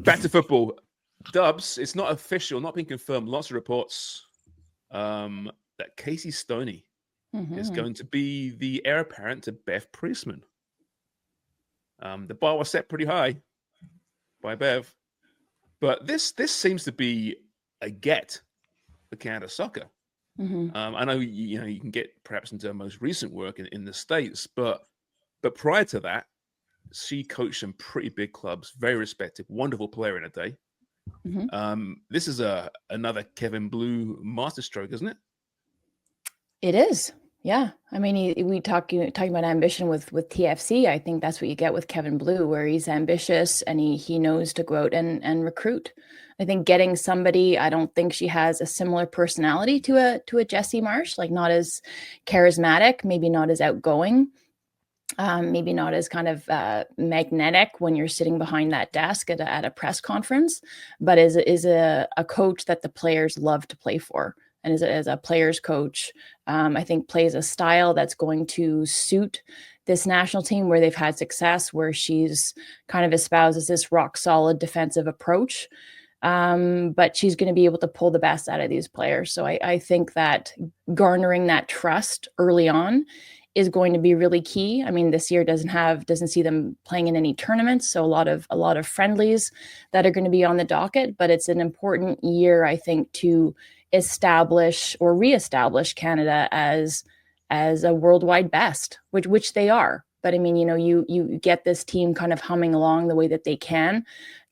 Back to football. Dubs, it's not official, not been confirmed. Lots of reports that Casey Stoney is going to be the heir apparent to Bev Priestman. The bar was set pretty high by Bev, but this seems to be a get for Canada soccer. I know you can get perhaps into her most recent work in the States, but prior to that, she coached some pretty big clubs, very respected, wonderful player in a day. This is another Kevin Blue masterstroke, isn't it? It is. Yeah. I mean, we talking about ambition with TFC. I think that's what you get with Kevin Blue, where he's ambitious and he knows to go out and recruit. I think getting somebody, I don't think she has a similar personality to a Jessie Marsh, like not as charismatic, maybe not as outgoing, maybe not as kind of magnetic when you're sitting behind that desk at a press conference, but is a coach that the players love to play for. And as a player's coach, I think plays a style that's going to suit this national team where they've had success, where she's kind of espouses this rock solid defensive approach. But she's going to be able to pull the best out of these players. So I think that garnering that trust early on is going to be really key. I mean, this year doesn't see them playing in any tournaments, so a lot of friendlies that are going to be on the docket. But it's an important year, I think, to establish or reestablish Canada as a worldwide best, which they are. But I mean, you get this team kind of humming along the way that they can,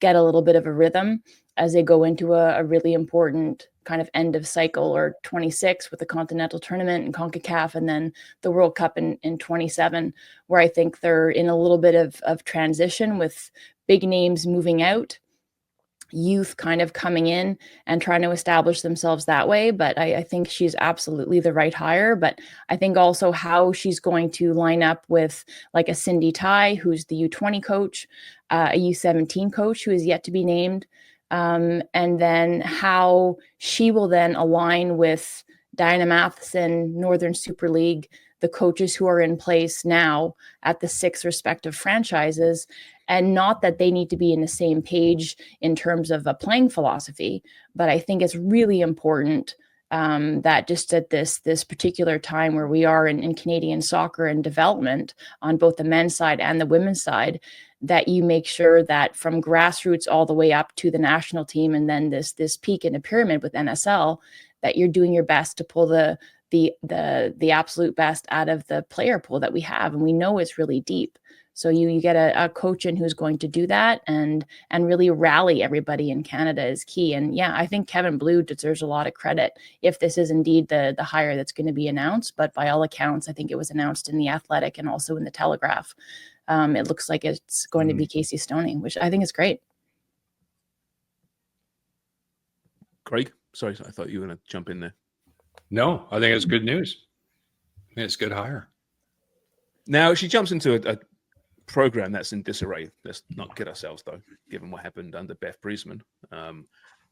get a little bit of a rhythm as they go into a really important kind of end of cycle, or 26 with the Continental Tournament and CONCACAF, and then the World Cup in 27, where I think they're in a little bit of transition with big names moving out, youth kind of coming in and trying to establish themselves that way. But I think she's absolutely the right hire. But I think also how she's going to line up with like a Cindy Tai, who's the U20 coach, a U17 coach who is yet to be named, and then how she will then align with Diana Matheson, Northern Super League, the coaches who are in place now at the 6 respective franchises. And not that they need to be in the same page in terms of a playing philosophy, but I think it's really important that just at this particular time where we are in Canadian soccer and development on both the men's side and the women's side, that you make sure that from grassroots all the way up to the national team, and then this peak in the pyramid with NSL, that you're doing your best to pull the absolute best out of the player pool that we have, and we know it's really deep. So you get a coach in who's going to do that and really rally everybody in Canada is key. And yeah, I think Kevin Blue deserves a lot of credit if this is indeed the hire that's going to be announced. But by all accounts, I think it was announced in The Athletic and also in the Telegraph. It looks like it's going to be Casey Stoney, which I think is great. Craig, sorry, I thought you were going to jump in there. No, I think it's good news. It's a good hire. Now she jumps into a program that's in disarray. Let's not kid ourselves, though, given what happened under Bev Priestman.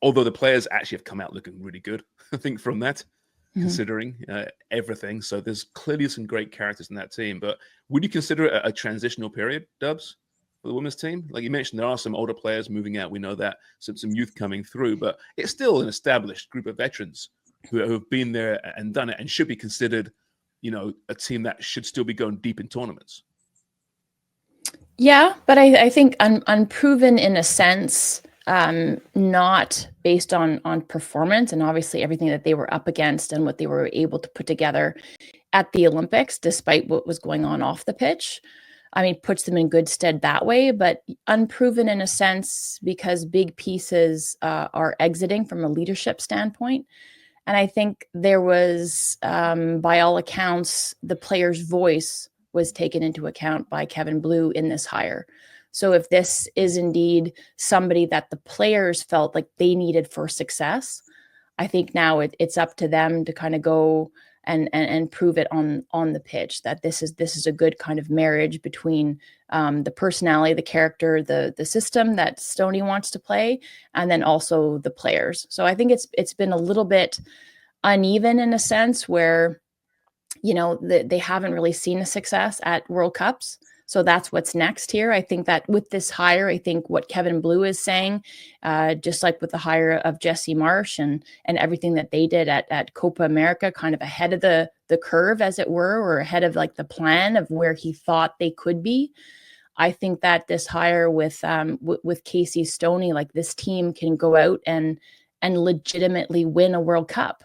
Although the players actually have come out looking really good, I think, from that, considering everything. So there's clearly some great characters in that team. But would you consider it a transitional period, Dubs, for the women's team? Like you mentioned, there are some older players moving out. We know that. Some youth coming through. But it's still an established group of veterans who have been there and done it and should be considered, a team that should still be going deep in tournaments. Yeah, but I think unproven in a sense, not based on performance, and obviously everything that they were up against and what they were able to put together at the Olympics, despite what was going on off the pitch. I mean, puts them in good stead that way, but unproven in a sense because big pieces are exiting from a leadership standpoint. And I think there was, by all accounts, the player's voice was taken into account by Kevin Blue in this hire. So if this is indeed somebody that the players felt like they needed for success, I think now it's up to them to kind of go and prove it on the pitch that this is a good kind of marriage between the personality, the character, the system that Stoney wants to play, and then also the players. So I think it's been a little bit uneven in a sense where they haven't really seen a success at World Cups. So that's what's next here. I think that with this hire, I think what Kevin Blue is saying, just like with the hire of Jesse Marsh and everything that they did at Copa America, kind of ahead of the curve, as it were, or ahead of like the plan of where he thought they could be. I think that this hire with Casey Stoney, like this team can go out and legitimately win a World Cup.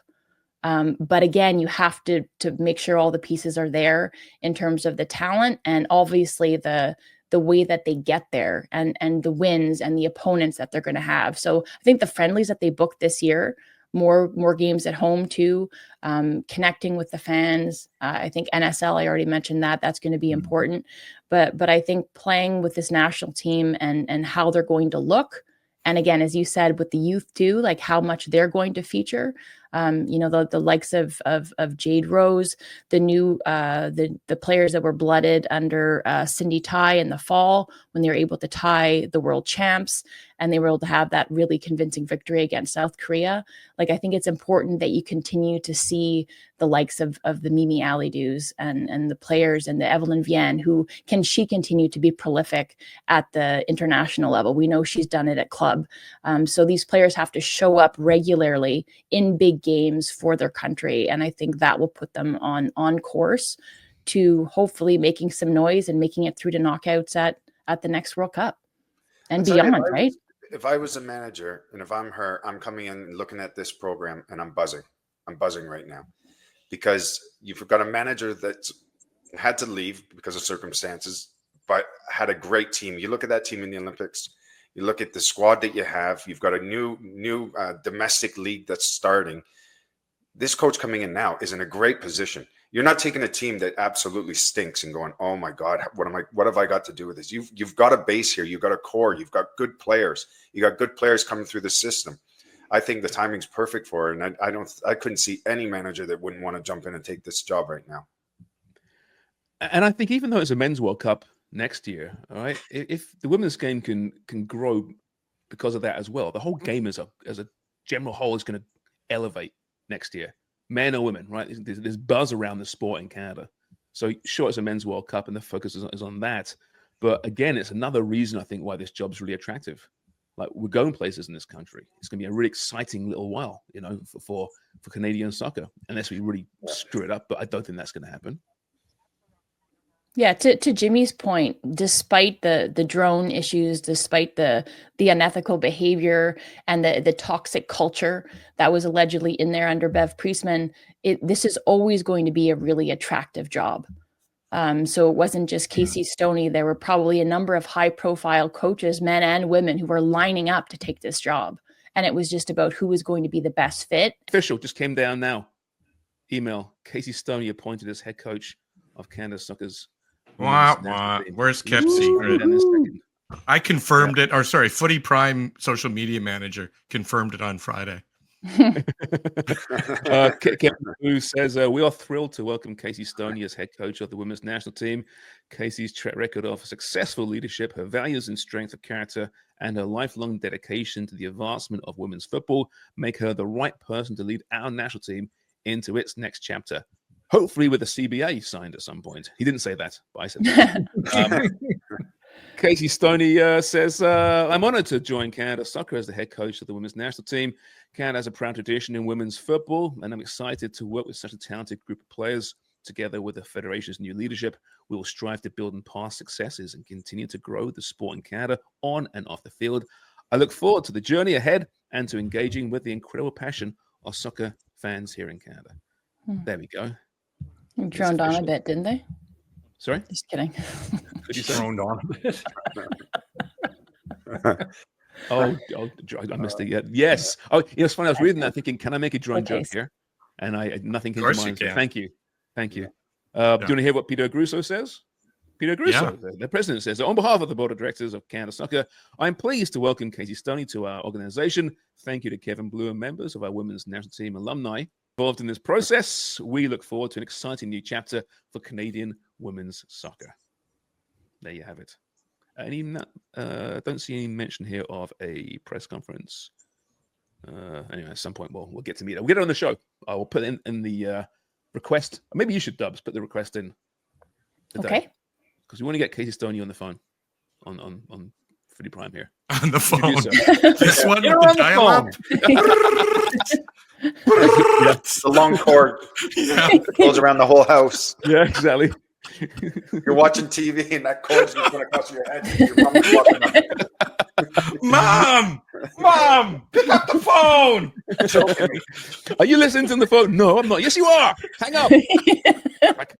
But again, you have to make sure all the pieces are there in terms of the talent and obviously the way that they get there and the wins and the opponents that they're going to have. So I think the friendlies that they booked this year, more games at home too, connecting with the fans. I think NSL, I already mentioned that's going to be important. But I think playing with this national team and how they're going to look. And again, as you said, with the youth too, like how much they're going to feature. The likes of Jade Rose, the new the players that were blooded under Cindy Tai in the fall when they were able to tie the world champs and they were able to have that really convincing victory against South Korea. Like, I think it's important that you continue to see the likes of the Mimi Alidoos and the players and the Evelyn Vienne, she continue to be prolific at the international level. We know she's done it at club. So these players have to show up regularly in big games for their country. And I think that will put them on course to hopefully making some noise and making it through to knockouts at the next World Cup and beyond, right? If I was a manager and if I'm her, I'm coming in and looking at this program and I'm buzzing. I'm buzzing right now because you've got a manager that's had to leave because of circumstances, but had a great team. You look at that team in the Olympics, you look at the squad that you have, you've got a new domestic league that's starting. This coach coming in now is in a great position. You're not taking a team that absolutely stinks and going, oh my God, what have I got to do with this? You've got a base here. You've got a core. You've got good players. You got good players coming through the system. I think the timing's perfect for it. And I couldn't see any manager that wouldn't want to jump in and take this job right now. And I think even though it's a men's World Cup next year, all right, if the women's game can grow because of that as well, the whole game as a general whole is going to elevate next year. Men or women, right? There's buzz around the sport in Canada. So sure, it's a men's World Cup and the focus is on that. But again, it's another reason I think why this job's really attractive. Like, we're going places in this country. It's going to be a really exciting little while, for Canadian soccer, unless we really screw it up. But I don't think that's going to happen. Yeah, to Jimmy's point, despite the drone issues, despite the unethical behavior and the toxic culture that was allegedly in there under Bev Priestman, this is always going to be a really attractive job. So it wasn't just Casey Stoney. There were probably a number of high-profile coaches, men and women, who were lining up to take this job. And it was just about who was going to be the best fit. Official just came down now. Email: Casey Stoney appointed as head coach of Canada Soccer's. Where's kept secret? I confirmed it. Or sorry, Footy Prime social media manager confirmed it on Friday. Kevin Blue says, we are thrilled to welcome Casey Stoney as head coach of the women's national team. Casey's track record of successful leadership, her values and strength of character, and her lifelong dedication to the advancement of women's football make her the right person to lead our national team into its next chapter. Hopefully with a CBA signed at some point. He didn't say that, but I said that. Casey Stoney says, I'm honored to join Canada Soccer as the head coach of the women's national team. Canada has a proud tradition in women's football, and I'm excited to work with such a talented group of players. Together with the Federation's new leadership, we will strive to build on past successes and continue to grow the sport in Canada on and off the field. I look forward to the journey ahead and to engaging with the incredible passion of soccer fans here in Canada. There we go. They droned on a bit, didn't they? Sorry? Just kidding. Could you say? Droned on a bit. I missed it yet. Yes. Oh, it's funny. I was reading that thinking, can I make a drone joke here? And nothing came to mind. So thank you. Do you want to hear what Peter Grusso says? Peter Grusso, the president, says, on behalf of the board of directors of Canada Soccer, I'm pleased to welcome Casey Stoney to our organization. Thank you to Kevin Blue and members of our women's national team alumni involved in this process. We look forward to an exciting new chapter for Canadian women's soccer. There you have it. Don't see any mention here of a press conference. Anyway, at some point, we'll get to meet her. We'll get her on the show. I will put it in the request. Maybe you should, Dubs, put the request in today. Okay. because we want to get Casey Stoney on the phone on Footy Prime here. On the We phone. do so. This one You're with on the the dial-up. The long cord Yeah. goes around the whole house. Yeah, exactly. You're watching TV and that cord's just going across your head. Your mom's walking up. Mom, pick up the phone. Choking me. Are you listening to the phone? No, I'm not. Yes, you are. Hang up.